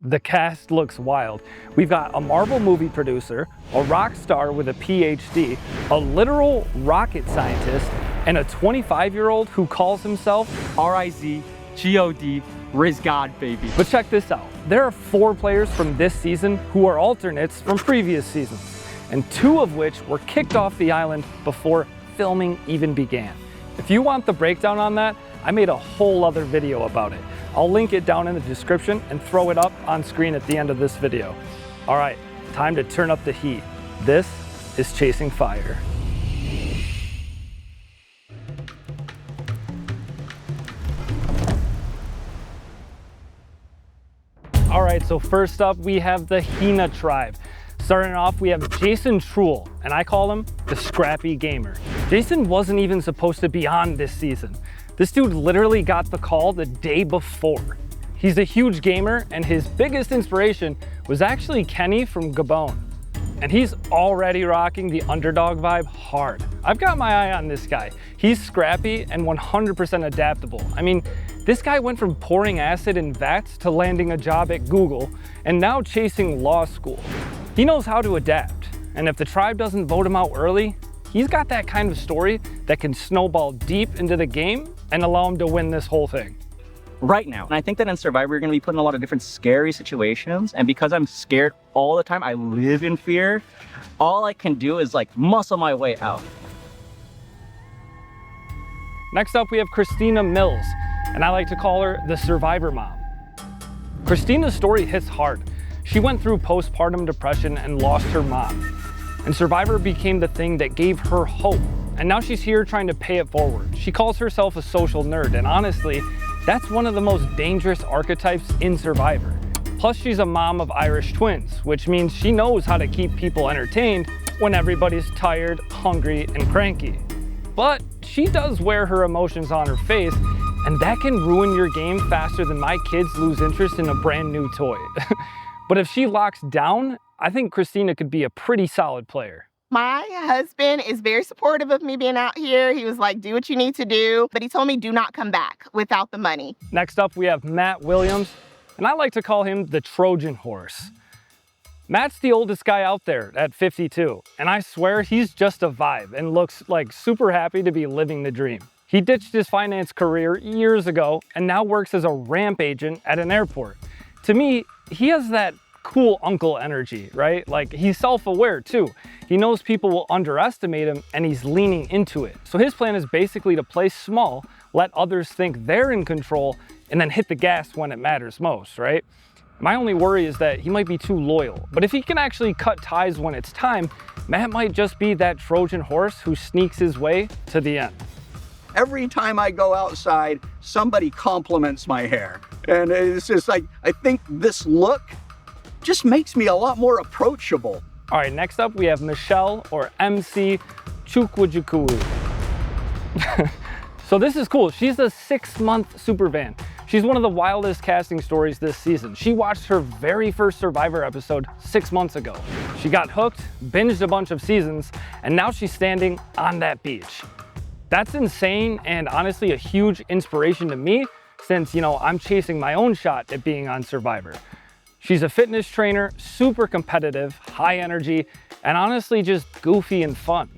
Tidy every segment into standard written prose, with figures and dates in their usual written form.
The cast looks wild. We've got a Marvel movie producer, a rock star with a PhD, a literal rocket scientist, and a 25-year-old who calls himself Riz God, Riz God, baby. But check this out. There are 4 players from this season who are alternates from previous seasons, and 2 of which were kicked off the island before filming even began. If you want the breakdown on that, I made a whole other video about it. I'll link it down in the description and throw it up on screen at the end of this video. All right, time to turn up the heat. This is Chasing Fire. All right, so first up we have the Hina Tribe. Starting off, we have Jason Treul, and I call him the Scrappy Gamer. Jason wasn't even supposed to be on this season. This dude literally got the call the day before. He's a huge gamer, and his biggest inspiration was actually Kenny from Gabon. And he's already rocking the underdog vibe hard. I've got my eye on this guy. He's scrappy and 100% adaptable. I mean, this guy went from pouring acid in vats to landing a job at Google and now chasing law school. He knows how to adapt, and if the tribe doesn't vote him out early, he's got that kind of story that can snowball deep into the game and allow him to win this whole thing. Right now. And I think that in Survivor, you're going to be put in a lot of different scary situations. And because I'm scared all the time, I live in fear, all I can do is like muscle my way out. Next up, we have Kristina Mills, and I like to call her the Survivor Mom. Kristina's story hits hard. She went through postpartum depression and lost her mom. And Survivor became the thing that gave her hope. And now she's here trying to pay it forward. She calls herself a social nerd, and honestly, that's one of the most dangerous archetypes in Survivor. Plus, she's a mom of Irish twins, which means she knows how to keep people entertained when everybody's tired, hungry, and cranky. But she does wear her emotions on her face, and that can ruin your game faster than my kids lose interest in a brand new toy. But if she locks down, I think Kristina could be a pretty solid player. My husband is very supportive of me being out here. He was like, do what you need to do. But he told me, do not come back without the money. Next up, we have Matt Williams, and I like to call him the Trojan horse. Matt's the oldest guy out there at 52, and I swear he's just a vibe and looks like super happy to be living the dream. He ditched his finance career years ago and now works as a ramp agent at an airport. To me, he has that cool uncle energy, right? Like, he's self-aware too. He knows people will underestimate him and he's leaning into it. So his plan is basically to play small, let others think they're in control, and then hit the gas when it matters most, right? My only worry is that he might be too loyal. But if he can actually cut ties when it's time, Matt might just be that Trojan horse who sneaks his way to the end. Every time I go outside, somebody compliments my hair. And it's just like, I think this look just makes me a lot more approachable. All right, next up we have Michelle, or MC Chukwujekwu. So this is cool. She's a 6-month Superfan. She's one of the wildest casting stories this season. She watched her very first Survivor episode 6 months ago. She got hooked, binged a bunch of seasons, and now she's standing on that beach. That's insane and honestly a huge inspiration to me since, I'm chasing my own shot at being on Survivor. She's a fitness trainer, super competitive, high energy, and honestly just goofy and fun.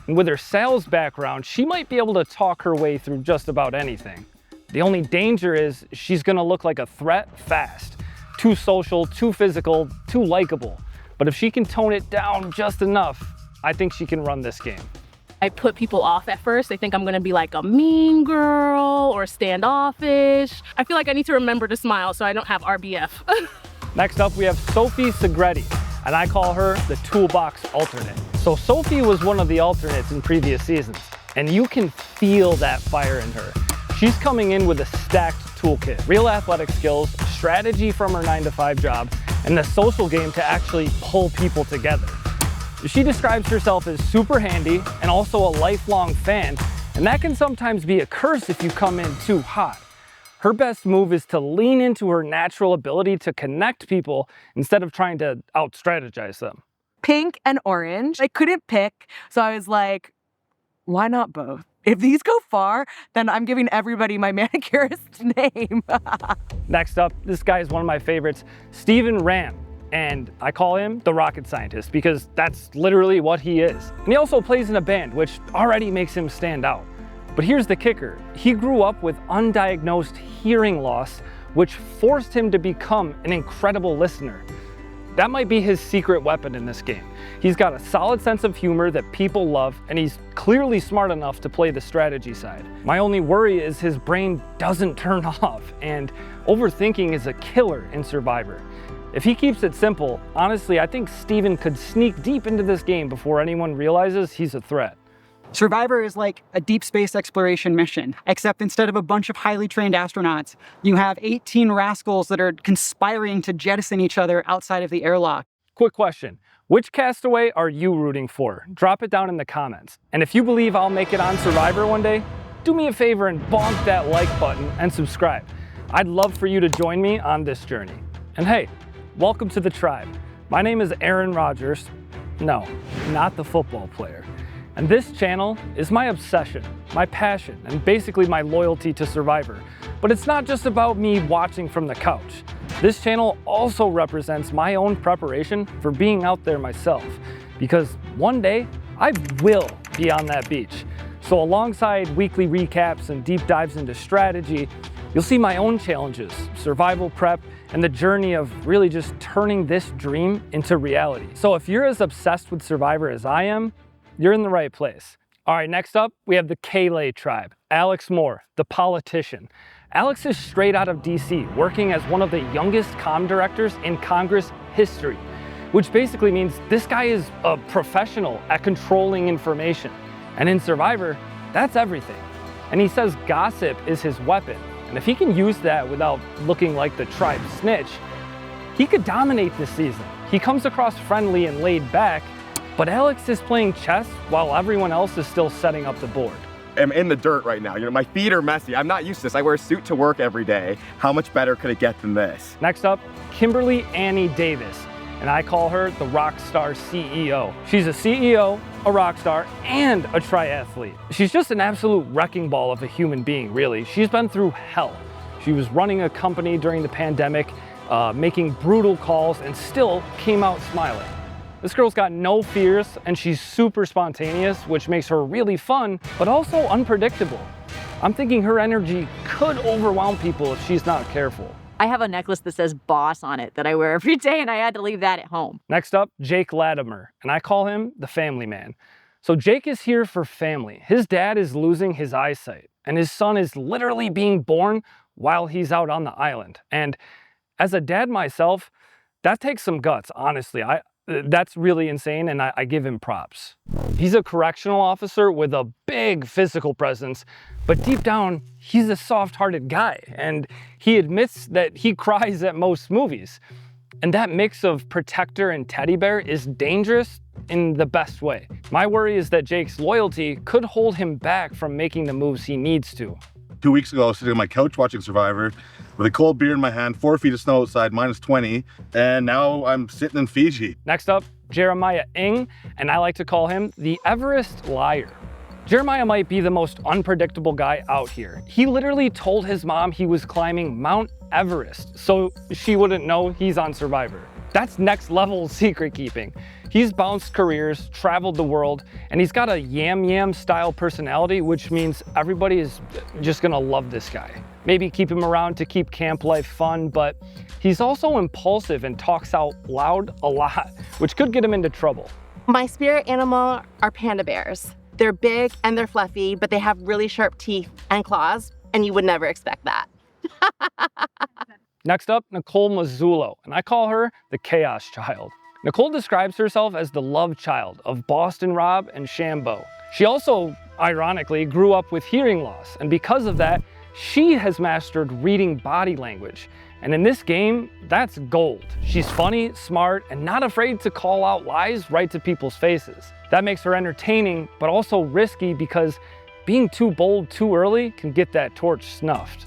And with her sales background, she might be able to talk her way through just about anything. The only danger is she's gonna look like a threat fast. Too social, too physical, too likable. But if she can tone it down just enough, I think she can run this game. I put people off at first. They think I'm gonna be like a mean girl or standoffish. I feel like I need to remember to smile so I don't have RBF. Next up, we have Sophie Segreti, and I call her the Toolbox alternate. So Sophie was one of the alternates in previous seasons, and you can feel that fire in her. She's coming in with a stacked toolkit, real athletic skills, strategy from her 9-to-5 job, and the social game to actually pull people together. She describes herself as super handy and also a lifelong fan, and that can sometimes be a curse if you come in too hot. Her best move is to lean into her natural ability to connect people instead of trying to out-strategize them. Pink and orange. I couldn't pick, so I was like, why not both? If these go far, then I'm giving everybody my manicurist's name. Next up, this guy is one of my favorites, Stephen Ramm. And I call him the rocket scientist because that's literally what he is. And he also plays in a band, which already makes him stand out. But here's the kicker. He grew up with undiagnosed hearing loss, which forced him to become an incredible listener. That might be his secret weapon in this game. He's got a solid sense of humor that people love, and he's clearly smart enough to play the strategy side. My only worry is his brain doesn't turn off, and overthinking is a killer in Survivor. If he keeps it simple, honestly, I think Steven could sneak deep into this game before anyone realizes he's a threat. Survivor is like a deep space exploration mission, except instead of a bunch of highly trained astronauts, you have 18 rascals that are conspiring to jettison each other outside of the airlock. Quick question, which castaway are you rooting for? Drop it down in the comments. And if you believe I'll make it on Survivor one day, do me a favor and bonk that like button and subscribe. I'd love for you to join me on this journey. And hey, welcome to the tribe. My name is Aaron Rodgers. No, not the football player. And this channel is my obsession, my passion, and basically my loyalty to Survivor. But it's not just about me watching from the couch. This channel also represents my own preparation for being out there myself. Because one day, I will be on that beach. So alongside weekly recaps and deep dives into strategy, you'll see my own challenges, survival prep, and the journey of really just turning this dream into reality. So if you're as obsessed with Survivor as I am, you're in the right place. All right, next up, we have the Kele Tribe. Alex Moore, the politician. Alex is straight out of DC, working as one of the youngest comm directors in Congress history, which basically means this guy is a professional at controlling information. And in Survivor, that's everything. And he says gossip is his weapon. And if he can use that without looking like the tribe snitch, he could dominate this season. He comes across friendly and laid back, but Alex is playing chess while everyone else is still setting up the board. I'm in the dirt right now. You know, my feet are messy. I'm not used to this. I wear a suit to work every day. How much better could it get than this? Next up, Kimberly Annie Davis, and I call her the Rockstar CEO. She's a CEO, a rock star, and a triathlete. She's just an absolute wrecking ball of a human being, really. She's been through hell. She was running a company during the pandemic, making brutal calls, and still came out smiling. This girl's got no fears, and she's super spontaneous, which makes her really fun, but also unpredictable. I'm thinking her energy could overwhelm people if she's not careful. I have a necklace that says boss on it that I wear every day, and I had to leave that at home. Next up, Jake Latimer, and I call him the family man. So Jake is here for family. His dad is losing his eyesight, and his son is literally being born while he's out on the island. And as a dad myself, that takes some guts, honestly. That's really insane, and I give him props. He's a correctional officer with a big physical presence, but deep down, he's a soft-hearted guy, and he admits that he cries at most movies. And that mix of protector and teddy bear is dangerous in the best way. My worry is that Jake's loyalty could hold him back from making the moves he needs to. 2 weeks ago, I was sitting on my couch watching Survivor with a cold beer in my hand, 4 feet of snow outside, -20, and now I'm sitting in Fiji. Next up, Jeremiah Ng, and I like to call him the Everest liar. Jeremiah might be the most unpredictable guy out here. He literally told his mom he was climbing Mount Everest so she wouldn't know he's on Survivor. That's next level secret keeping. He's bounced careers, traveled the world, and he's got a yam style personality, which means everybody is just gonna love this guy. Maybe keep him around to keep camp life fun, but he's also impulsive and talks out loud a lot, which could get him into trouble. My spirit animal are panda bears. They're big and they're fluffy, but they have really sharp teeth and claws, and you would never expect that. Next up, Nicole Mazullo, and I call her the Chaos Child. Nicole describes herself as the love child of Boston Rob and Shambo. She also, ironically, grew up with hearing loss, and because of that, she has mastered reading body language. And in this game, that's gold. She's funny, smart, and not afraid to call out lies right to people's faces. That makes her entertaining, but also risky because being too bold too early can get that torch snuffed.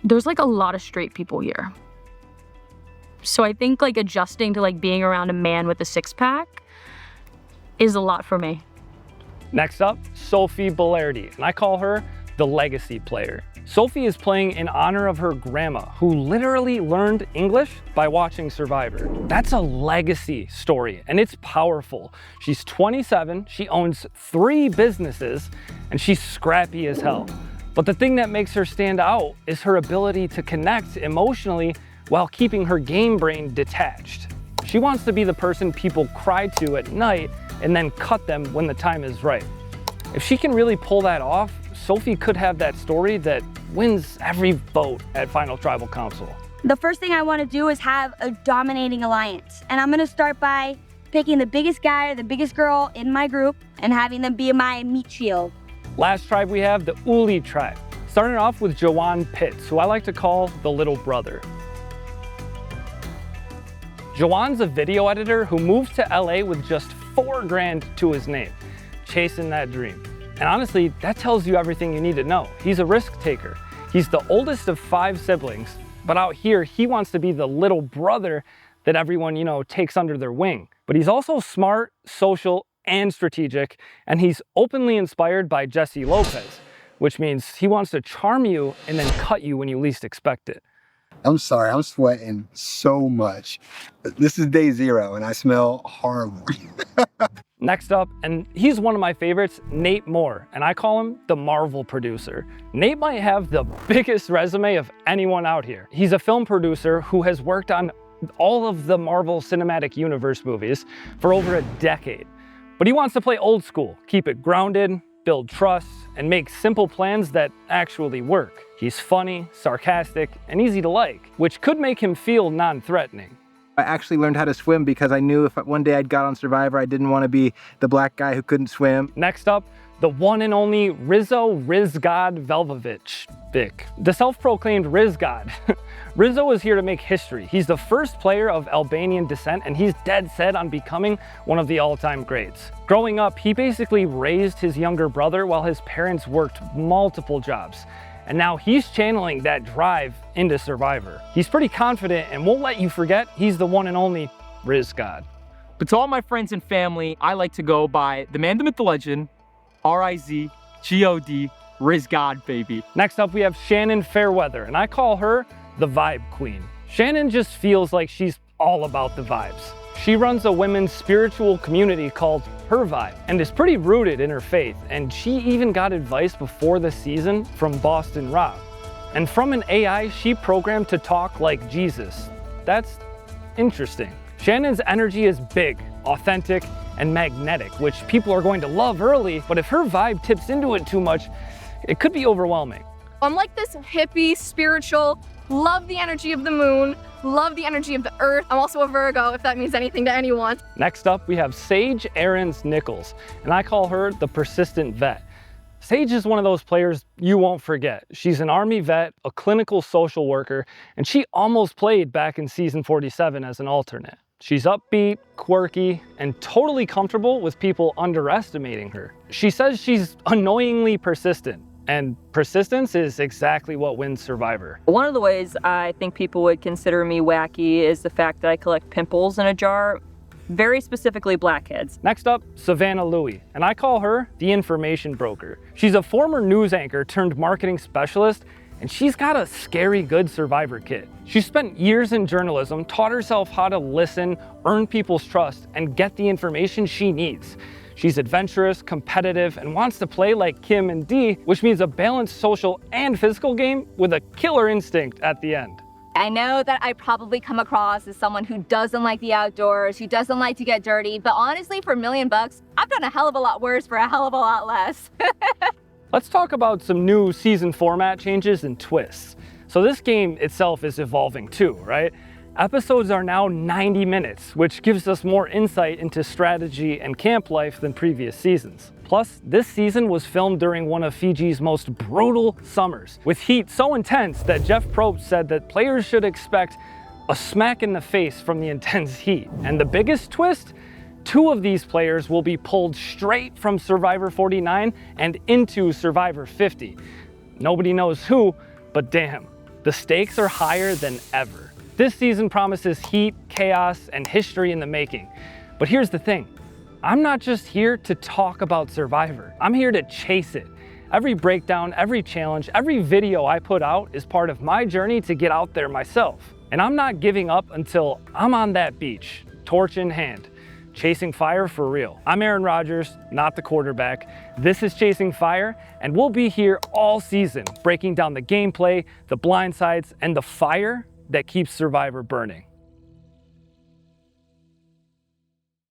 There's like a lot of straight people here. So I think like adjusting to like being around a man with a six-pack is a lot for me. Next up, Sophie Balerdi, and I call her the legacy player. Sophie is playing in honor of her grandma, who literally learned English by watching Survivor. That's a legacy story, and it's powerful. She's 27, she owns 3 businesses, and she's scrappy as hell. But the thing that makes her stand out is her ability to connect emotionally while keeping her game brain detached. She wants to be the person people cry to at night and then cut them when the time is right. If she can really pull that off, Sophie could have that story that wins every vote at Final Tribal Council. The first thing I want to do is have a dominating alliance. And I'm going to start by picking the biggest guy or the biggest girl in my group and having them be my meat shield. Last tribe we have, the Uli Tribe. Starting off with Jawan Pitts, who I like to call the little brother. Jawan's a video editor who moved to LA with just $4 grand to his name, chasing that dream. And honestly, that tells you everything you need to know. He's a risk taker. He's the oldest of 5 siblings, but out here, he wants to be the little brother that everyone, takes under their wing. But he's also smart, social, and strategic, and he's openly inspired by Jesse Lopez, which means he wants to charm you and then cut you when you least expect it. I'm sorry, I'm sweating so much. This is day 0 and I smell horrible. Next up, and he's one of my favorites, Nate Moore, and I call him the Marvel producer. Nate might have the biggest resume of anyone out here. He's a film producer who has worked on all of the Marvel Cinematic Universe movies for over a decade. But he wants to play old school, keep it grounded, build trust, and make simple plans that actually work. He's funny, sarcastic, and easy to like, which could make him feel non-threatening. I actually learned how to swim because I knew if one day I'd got on Survivor, I didn't want to be the black guy who couldn't swim. Next up, the one and only Riz God Velovic. The self-proclaimed Riz God. Rizo is here to make history. He's the first player of Albanian descent, and he's dead set on becoming one of the all-time greats. Growing up, he basically raised his younger brother while his parents worked multiple jobs. And now he's channeling that drive into Survivor. He's pretty confident and won't let you forget he's the one and only Riz God. But to all my friends and family, I like to go by the man, the myth, the legend, R-I-Z-G-O-D, Riz God, baby. Next up, we have Shannon Fairweather, and I call her the Vibe Queen. Shannon just feels like she's all about the vibes. She runs a women's spiritual community called Her Vibe and is pretty rooted in her faith, and she even got advice before the season from Boston Rob. And from an AI she programmed to talk like Jesus. That's interesting. Shannon's energy is big, authentic, and magnetic, which people are going to love early, but if her vibe tips into it too much, it could be overwhelming. I'm like this hippie, spiritual, love the energy of the moon, love the energy of the earth. I'm also a Virgo, if that means anything to anyone. Next up, we have Sage Ahrens-Nichols, and I call her the persistent vet. Sage is one of those players you won't forget. She's an Army vet, a clinical social worker, and she almost played back in season 47 as an alternate. She's upbeat, quirky, and totally comfortable with people underestimating her. She says she's annoyingly persistent, and persistence is exactly what wins Survivor. One of the ways I think people would consider me wacky is the fact that I collect pimples in a jar, very specifically blackheads. Next up, Savannah Louie, and I call her the information broker. She's a former news anchor turned marketing specialist, and she's got a scary good Survivor kit. She spent years in journalism, taught herself how to listen, earn people's trust, and get the information she needs. She's adventurous, competitive, and wants to play like Kim and Dee, which means a balanced social and physical game with a killer instinct at the end. I know that I probably come across as someone who doesn't like the outdoors, who doesn't like to get dirty, but honestly, for $1 million, I've done a hell of a lot worse for a hell of a lot less. Let's talk about some new season format changes and twists. So this game itself is evolving too, right? Episodes are now 90 minutes, which gives us more insight into strategy and camp life than previous seasons. Plus, this season was filmed during one of Fiji's most brutal summers, with heat so intense that Jeff Probst said that players should expect a smack in the face from the intense heat. And the biggest twist? 2 of these players will be pulled straight from Survivor 49 and into Survivor 50. Nobody knows who, but damn, the stakes are higher than ever. This season promises heat, chaos, and history in the making. But here's the thing, I'm not just here to talk about Survivor. I'm here to chase it. Every breakdown, every challenge, every video I put out is part of my journey to get out there myself. And I'm not giving up until I'm on that beach, torch in hand, chasing fire for real. I'm Aaron Rodgers, not the quarterback. This is Chasing Fire, and we'll be here all season, breaking down the gameplay, the blind sides, and the fire that keeps Survivor burning.